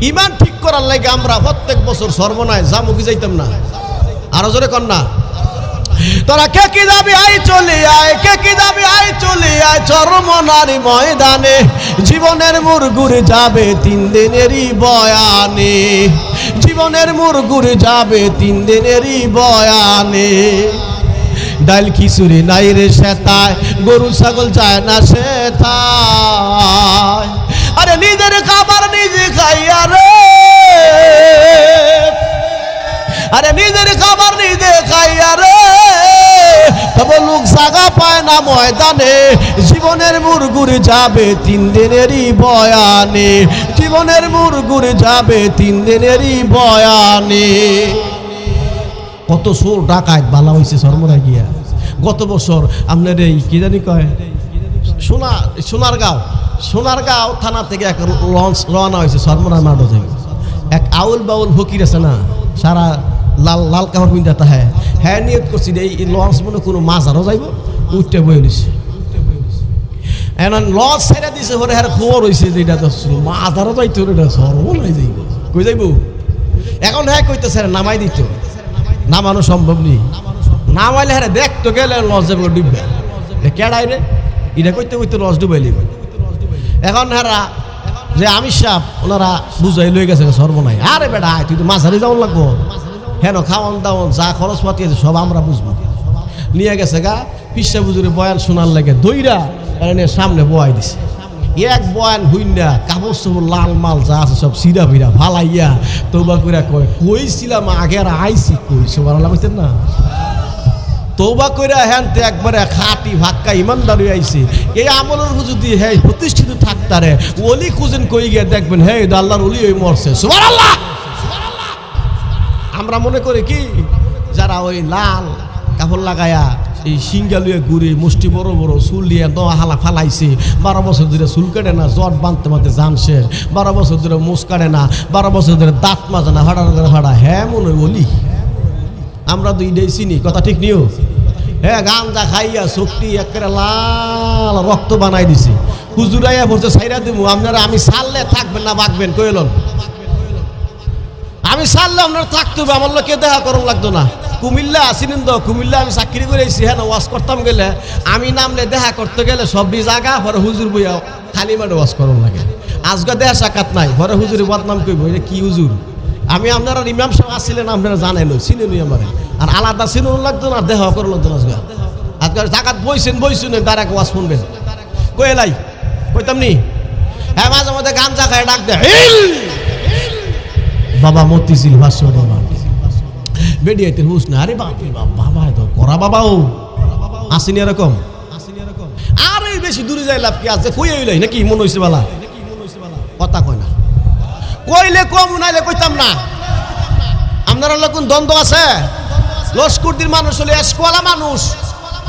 ইমান ঠিক করার লাগে আমরা প্রত্যেক বছর সর্বনায় যাবো কি যাইতাম না? আরো জোরে কর না। তোরা কে কি যাবি আই চলে আয়, কে কি যাবি আই চলে আয় চরমনারি ময়দানে, জীবনের মোড় ঘুরে যাবে 3 দিনেরই বয়ানে, জীবনের মোড় ঘুরে যাবে 3 দিনেরই বয়ানে। ডাল খিচুড়ি নাই রে সেতায়, গরু ছাগল যায় না সেতায়, আরে নিজের খাবার নিজে খাইয়া রে, আরে নিজের খাবার নিজে খাইয়া রে, তবে লোক জায়গা পায় না ময়দানে, জীবনের মোড় ঘুরে যাবে 3 দিনেরই বয়ানে, জীবনের মোড় ঘুরে যাবে 3 দিনেরই বয়ানে। কত সোর ডাকাত বালা হয়েছে সরমরা গিয়া। গত বছর আপনার এই কি জানি কয় সোনারগাঁও থানা থেকে এক লঞ্চ রওনা হয়েছে সরমরা মাঠে যাই। এক আউল বাউল ফকির আছে না, সারা লাল লাল কাপড় পিন্ধাতে হ্যাঁ হ্যাঁ নিয়ত করছি এই লঞ্চ মনে কোনো মাছ আরও যাইব, উঠতে বয়ে নিছে। এখন লঞ্চ ছেড়ে দিছে পরে হ্যাঁ খবর হয়েছে যে এটা তো মাছ আরও যাইতো, এটা সর্বনাই যাইব, কই যাইব। এখন হ্যাঁ কইতেছে নামাই দিত, নামানো সম্ভব নেই, নামাইলে হ্যাঁ দেখতো গেলে লঞ্চ যাবে ডুববে, কেডাই রে এটা কইতে কইতে লঞ্চ ডুবাইলি। এখন হ্যাঁ যে আমির সাহেব ওনারা বুঝাই লয়ে গেছে সর্বনাই, আরে বেটা তুই তো মাঝারি যাওয়ার লাগবো, হেন খাওয়ান দাওয়ান যা খরচ পাতি আছে সব আমরা বুঝবো। নিয়ে গেছে গা পিসা বুজুরে বয়ান শোনার লাগে, দইরা সামনে বয়াই দিছে। এক বয়ান হইনা কাপড় চোপড় লাল মাল যা আছে সব সিরা ভিড়া ফালাইয়া তৌবা কইরা কয় কইছিলাম আগে আর আইসি কই সবার কইতেন না, তৌবা কইরা হ্যানতে একবারে খাটি ভাক্কা ইমানদারি আইছে। এই আমলের যদি হ্যাঁ প্রতিষ্ঠিত থাকতারে ওলি খুঁজেন কই গিয়ে দেখবেন হ্যাঁ আল্লাহর ওলি ওই মরছে সুবহানাল্লাহ। আমরা মনে করি কি যারা ওই লাল কাপড় লাগায়া এই সিঙ্গালুয়ে ঘুরে মুষ্টি বড় বড় চুল দিয়ে দোয়া হালা ফালাইছে, 12 বছর ধরে চুল কাটে না, জট বাঁধতে বাঁধতে জান শেষ, 12 বছর ধরে মুস কাটে না, 12 বছর ধরে দাঁত মাজে না, ফাটা করে ফাটা, হ্যাঁ মনে বলি আমরা তো ইডেই চিনি, কথা ঠিক নিও। হ্যাঁ গাঞ্জা খাইয়া শক্তি একেবারে লাল রক্ত বানাই দিছে, হুজুরাইয়া বলছে সাইরা দিব আপনারা, আমি ছাড়লে থাকবেন না বাঁকবেন কইলেন, আমি ছাড়লে আপনারা থাকতে হবে, আমার লোকে দেখা করুন লাগতো না। কুমিল্লা আসিলেন তো, কুমিল্লা আমি চাকরি করে এসেছি, হ্যাঁ ওয়াশ করতাম গেলে আমি নামলে দেখা করতে গেলে সবই জায়গা পরে হুজুর বইয়া খালি মাঠে ওয়াশ করুন লাগে। আজকে দেখা সাক্ষাৎ নাই, পরে হুজুরে বদনাম করবো এটা কি হুজুর, আমি আপনারা ইমাম সাহেব আসছিলেন আপনারা জানেন চিনে নই আমার, আর আলাদা চিনুন লাগতো না, দেখা করুন লাগতো না। আজকে জায়গাত বইছেন তার এক ওয়াশ শুনবেন কই এলাই কইতাম নি, হ্যাঁ মাঝে মধ্যে গাঞ্জা খায় ডাক দেয় বাবা মতিঝিল ভাষ্য বেডিয়াইতে হুস না, আরে বাপ বাবা তো করা বাবাও আসেনি এরকম, আর এই বেশি দূরে যাই লাভ কি আছে, কই হইলাই নাকি মনে হয়েছে বালা, কথা কয় না, কইলে কম নাইলে কইতাম না। আপনারা লোক দ্বন্দ্ব আছে, লস্করদির মানুষ হলে এসকোয়ালা মানুষ,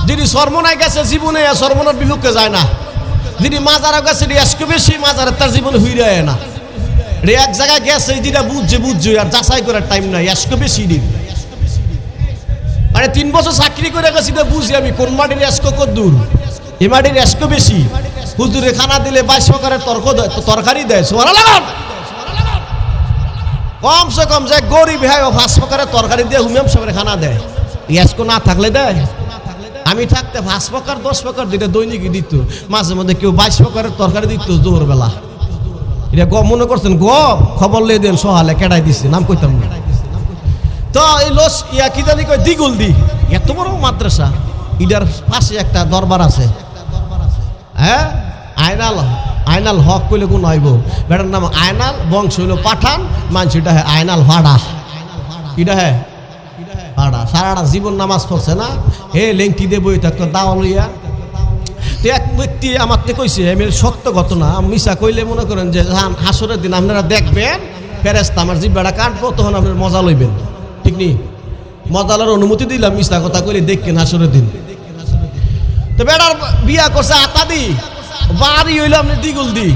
যিনি সর্বনায় গেছে জীবনে সর্বনার বিপক্ষে যায় না, যিনি মাজারও গেছে এসকো বেশি মাজারের তার জীবনে হইরে না, রে এক জায়গায় গেছে যেটা বুঝছে আর যাচাই করার টাইম নাই, এসকো বেশি দিন মানে 3 বছর চাকরি করে গেছি বুঝি আমি কোন মাটির এসকো কত দূর, এ মাটির এসকো বেশি। হুজুরে খানা দিলে 22 প্রকারের তরকারি দেয়, কমসে কম যে গরিব হ্যাঁ 5 প্রকারের তরকারি দিয়ে হুমিয়াম সবাই খানা দেয়, এসকো না থাকলে দেয়। আমি থাকতে 5 প্রকার 10 প্রকার দিতে দৈনিকই দিত, মাঝে মধ্যে কেউ 22 প্রকারের তরকারি দিত জোহর বেলা। এটা মনে করছেন খবর লে দেন সহালে কেটাই দিচ্ছে, নাম কইতাম না। তো এই লস ইয়া কি জানি কয় দিগুলদি, এত বড় মাদ্রাসা, ইডার পাশে একটা দরবার আছে, হ্যাঁ আয়নাল হক কইলে কোন হইব, বেটার নাম আয়নাল, বংশ হইল পাঠান, মানসিটা হ্যাঁ আয়নাল ভাড়া, এটা হ্যাঁ ভাড়া, সারাটা জীবন নামাজ পড়ছে না, হে লেংটি দেবো থাকতো দাওয়া লইয়া। তো এক ব্যক্তি আমার কইছে আমি সত্য ঘটনা, মিশা কইলে মনে করেন যে হাসরের দিন আপনারা দেখবেন ফেরেস্তা আমার জিব্বাটা কাটবো, তখন আপনার মজা লইবেন, ঠিক নি? মজালার অনুমতি দিলাম, মিশা কথা কইলে দেখবেন হাসরের দিন। তো বেটার বিয়া করছে আতাদি, বাড়ি হইল আপনি দিগুলদি,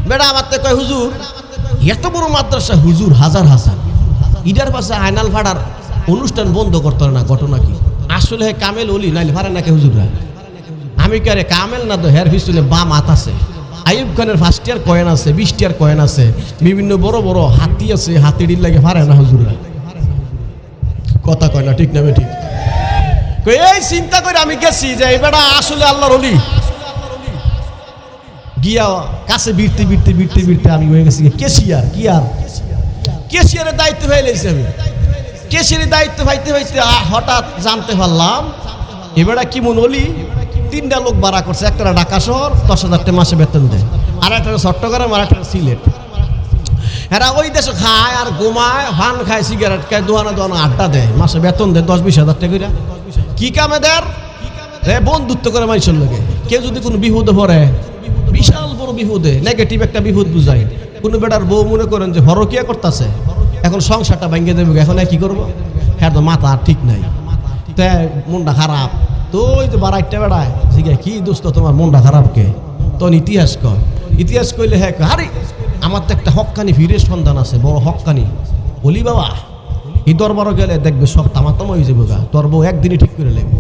বেটা আমার কয় হুজুর এত বড় মাদ্রাসা, হুজুর হাজার হাজার, ইডার পাশে আয়নাল ভাড়ার অনুষ্ঠান বন্ধ করতে না, ঘটনা কি? আসলে হে কামেল ওলি নাইলে ভাড়া নাকি হুজুররা, আমি কারে কামেল না তো হের পিছনে বাম হাত আছে, আইয়ুব খানের 5 টিয়ার কয়েন আছে, 20 টিয়ার কয়েন আছে, বিভিন্ন বড় বড় হাতি আছে, হাতিডির লাগে পারে না হুজুরা। কথা কয় না, ঠিক না ঠিক? এই চিন্তা করে আমি গেছি যে এই বেটা আসলে আল্লাহর ওলি। গিয়া কাছে বিরতে বিরতে বিরতে বিরতে আমি হয়ে গেছি কেশিয়ার। কি আর কেশিয়ারের দায়িত্ব হয়ে গেছি আমি। কেশিয়ারের দায়িত্ব পাইতে পাইতে হঠাৎ জানতে পারলাম এবারে কি মন ওলি। 3টা লোক ভাড়া করছে, একটা ঢাকা শহর 10,000 টাকা মাসে বেতন দেয়, আর একটা চট্টগ্রাম, আর একটা সিলেট। এরা ওই দেশে খায় আর ঘুমায়, ভান খায়, সিগারেট খায়, দোহানা দোহানা আড্ডা দেয়, মাসে বেতন দেয় 10-20 হাজার টাকা করে। কি কামে দেয়? বন্ধুত্ব করে মানুষের লোকে। কেউ যদি কোনো বিপদে পড়ে, বিশাল বড় বিপদে, নেগেটিভ একটা বিপদ বুঝায়, কোনো বেটার বউ মনে করেন যে হরকিয়া করতেছে, এখন সংসারটা ভেঙে দেবে, এখন কি করবো? হ্যাঁ তো মাথা ঠিক নাই, তাই মনটা খারাপ। তো ওই যে বারাইটা বেড়ায় ঠিক আছে, কি দোস্ত তোমার মনটা খারাপ কে? তখন ইতিহাস কয়। ইতিহাস কইলে হ্যাঁ, আরে আমার তো একটা হক্কানি ফিরের সন্ধান আছে, বড় হক্কানি বলি বাবা, এই দরবারও গেলে দেখবে সব তামাতামা হয়ে যাবে গা, তোর বউ একদিনই ঠিক করে নেবে।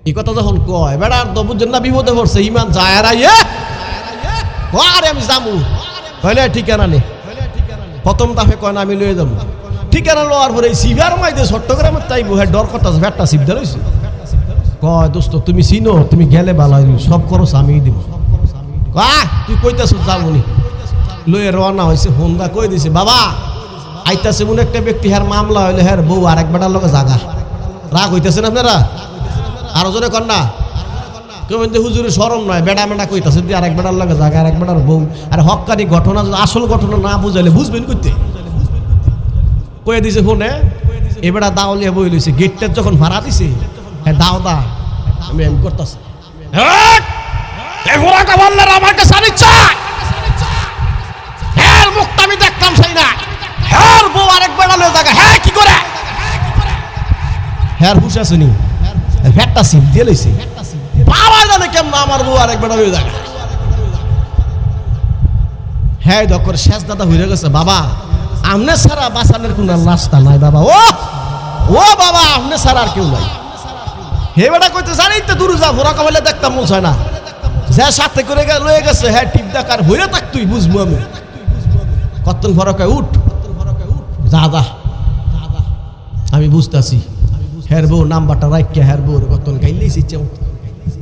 এই কথা যখন কয় বেড়ার তো বুঝছেন না, বিপদে পড়ছে, ইমান যায় আর আরে আমি যাবো, হইলে ঠিকানা নেই। প্রথম দাফে কয় না আমি লয়ে যাবো, ঠিকানা লওয়ার পরে সিভার মাইদে চট্টগ্রামের তাই বহে ডর করতেছে, ভ্যাটটা সিভদা রয়েছে। কয় দোস্ত তুমি চিনো, তুমি গেলে ভালো, সব খরচ আমি দিব। তুই কইতেছ যাবো নি, লয়ে রওনা হয়েছে। ফোনদা কই দিছে, বাবা আইতাছে মনে একটা ব্যক্তি, হ্যার মামলা হইলে হ্যার বউ আরেক বেটার লোকে জাগা। রাগ হইতেছেন আপনারা? আরো জোরে কর না। কেউ হুজুরের শরম নয়, বেড়া মেডা কইতাছে আরেক বেটার লোকে জাগা, আরেক বেটার বউ। আর হক্কানি ঘটনা, আসল ঘটনা না বুঝাইলে বুঝবেন করতে কয়ে দিছে ফোনে। এবার দাওলিয়া বই লইছে, গেটটা যখন ভাড়া দিছে, হ্যাঁ দাও দা আমি এম করতেছি, আমার কাছে মুখটা আমি দেখতাম চাই না, হ্যাঁ বউ আরেক বেড়া লয়ে জায়গা, হ্যাঁ কি করে হ্যাঁ হুশ আসেনি, ফ্যাটটা সিপ দিয়ে লইছে। বাবা জানে কেমন আমার বউ আরেক বেড়া লয়ে জায়গা। হ্যাঁ দকর শেষ দাদা হয়ে গেছে, বাবা আমনে সারা বাঁচানোর কোন রাস্তা নাই বাবা, ও বাবা আমনে সারা আর কেউ নাই। হে বেটা কইতে জানি তো দূর যা, ভোরা কমাইলে দেখতাম মন চায় না, যে সাথে করে লয়ে গেছে হ্যাঁ টিপ দেখার হইয়া থাক, তুই বুঝবো আমি কতন ফরকে উঠ যা যা, আমি বুঝতেছি। হের বউ নাম্বারটা রাখিয়া হের বউর কতন গাইলেই ইচ্ছে মতো,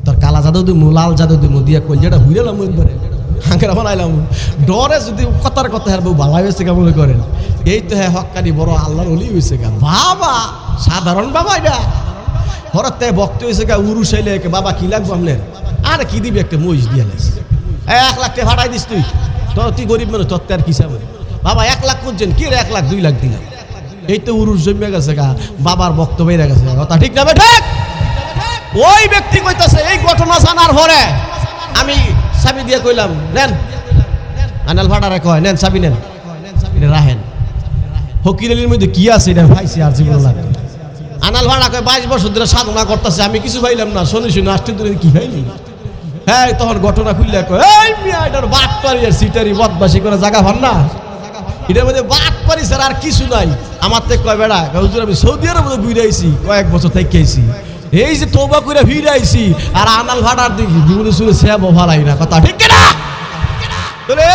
তোর কালা জাদু দিমু, লাল জাদু দিমু, দিয়া কই যেটা হুইলাম একবারে হাঙ্কেরা বানাইলাম। ডরে যদি কথার কথা হের বউ ভালো হয়েছে কা মনে করেন, এই তো হ্যাঁ হক্কানি বড় আল্লাহর ওলি হয়েছে গা। বাবা সাধারণ বাবা, এটা হঠাৎ তাই বক্ত হয়েছে গা, উরুস আইলে বাবা কি লাগবো আপনার? আর কি দিবি, একটা মহিষ দিয়ে নিস, 1 লাখ টাকা ফাটাই দিস তুই, তুই গরিব মানুষ, তোর আর কি চাবো বাবা? 1 লাখ করছেন কি রে, 1 লাখ 2 লাখ দিলাম। এই তো উরুস জমে গেছে গা, বাবার বক্তব্য বেড়ে গেছে, কথা ঠিক না ঠিক? ওই ব্যক্তি কইতাছে এই ঘটনা জানার পরে আমি চাবি দিয়ে কইলাম, নেন আনাল ভাড়ারে কয়, নেন চাবি নেন, রাহেন হকিরের মধ্যে কি আছে এটা ভাইছি আর জীবন লাগে। আনাল ভাড়া কয় 22 বছর ধরে সাধনা করতেছে, আমি কিছু পাইলাম না, শুনি আসতে ধরে কি পাইলি? হ্যাঁ তখন ঘটনা খুললে কয়, এই মিয়া এটার বাট পারি আর সিটারি বদমাশি করে জায়গা ভান না, এটার মধ্যে বাট পারি স্যার আর কিছু নাই। আমার থেকে কয় বেড়া হুজুর আমি সৌদি আরব ঘুরে আইছি, কয়েক বছর থেকে আইছি, এই যে তওবা করে ফিরে আইছি, আর আনাল ভাড়ার দিকে বিগুলো শুনে সেব ভালাই না, কথা ঠিক কিনা?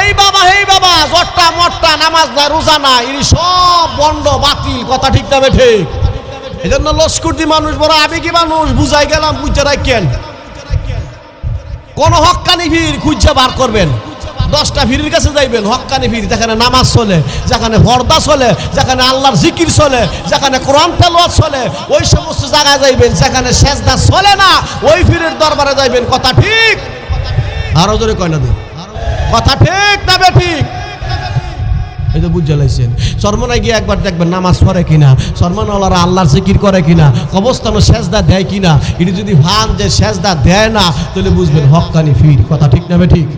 এই বাবা এই বাবা জট্টা মট্টা নামাজ নাই রোজা নাই, এই সব বন্ধ বাতিল, কথা ঠিক না ঠিক? এই জন্য লস্করদি মানুষ বড় আবেগী মানুষ, বুঝাই গেলাম বুঝতে রাখেন। কোন হক্কানি ভিড় খুঁজে বার করবেন, 10টা ভিড়ের কাছে যাইবেন, হক্কানি ভিড় যেখানে নামাজ চলে, যেখানে পর্দা চলে, যেখানে আল্লাহর জিকির চলে, যেখানে কোরআন তেলাওয়াত চলে, ওই সমস্ত জায়গায় যাইবেন। যেখানে সেজদা চলে না ওই ভিড়ের দরবারে যাইবেন, কথা ঠিক? আরো জোরে কয় না দিন, কথা ঠিক না বেঠিক? এই তো বুঝে লাইছেন। শর্মনায় গিয়ে একবার দেখবেন নামাজ পড়ে কিনা, শর্মনাওয়ালারা আল্লাহর জিকির করে কিনা, কবরস্থানে সেজদা দেয় কিনা। এটি যদি ভান যে সেজদা দেয় না, তাহলে বুঝবেন হক্কানি ফির, কথা ঠিক না বেঠিক?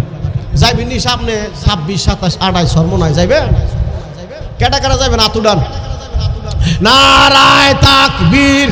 যাইবেন নি সামনে 26, 27, 28 শর্মনায় যাইবেন, কেটা কেটা যাইবেন? আতুডান নারায়ে তাকবীর।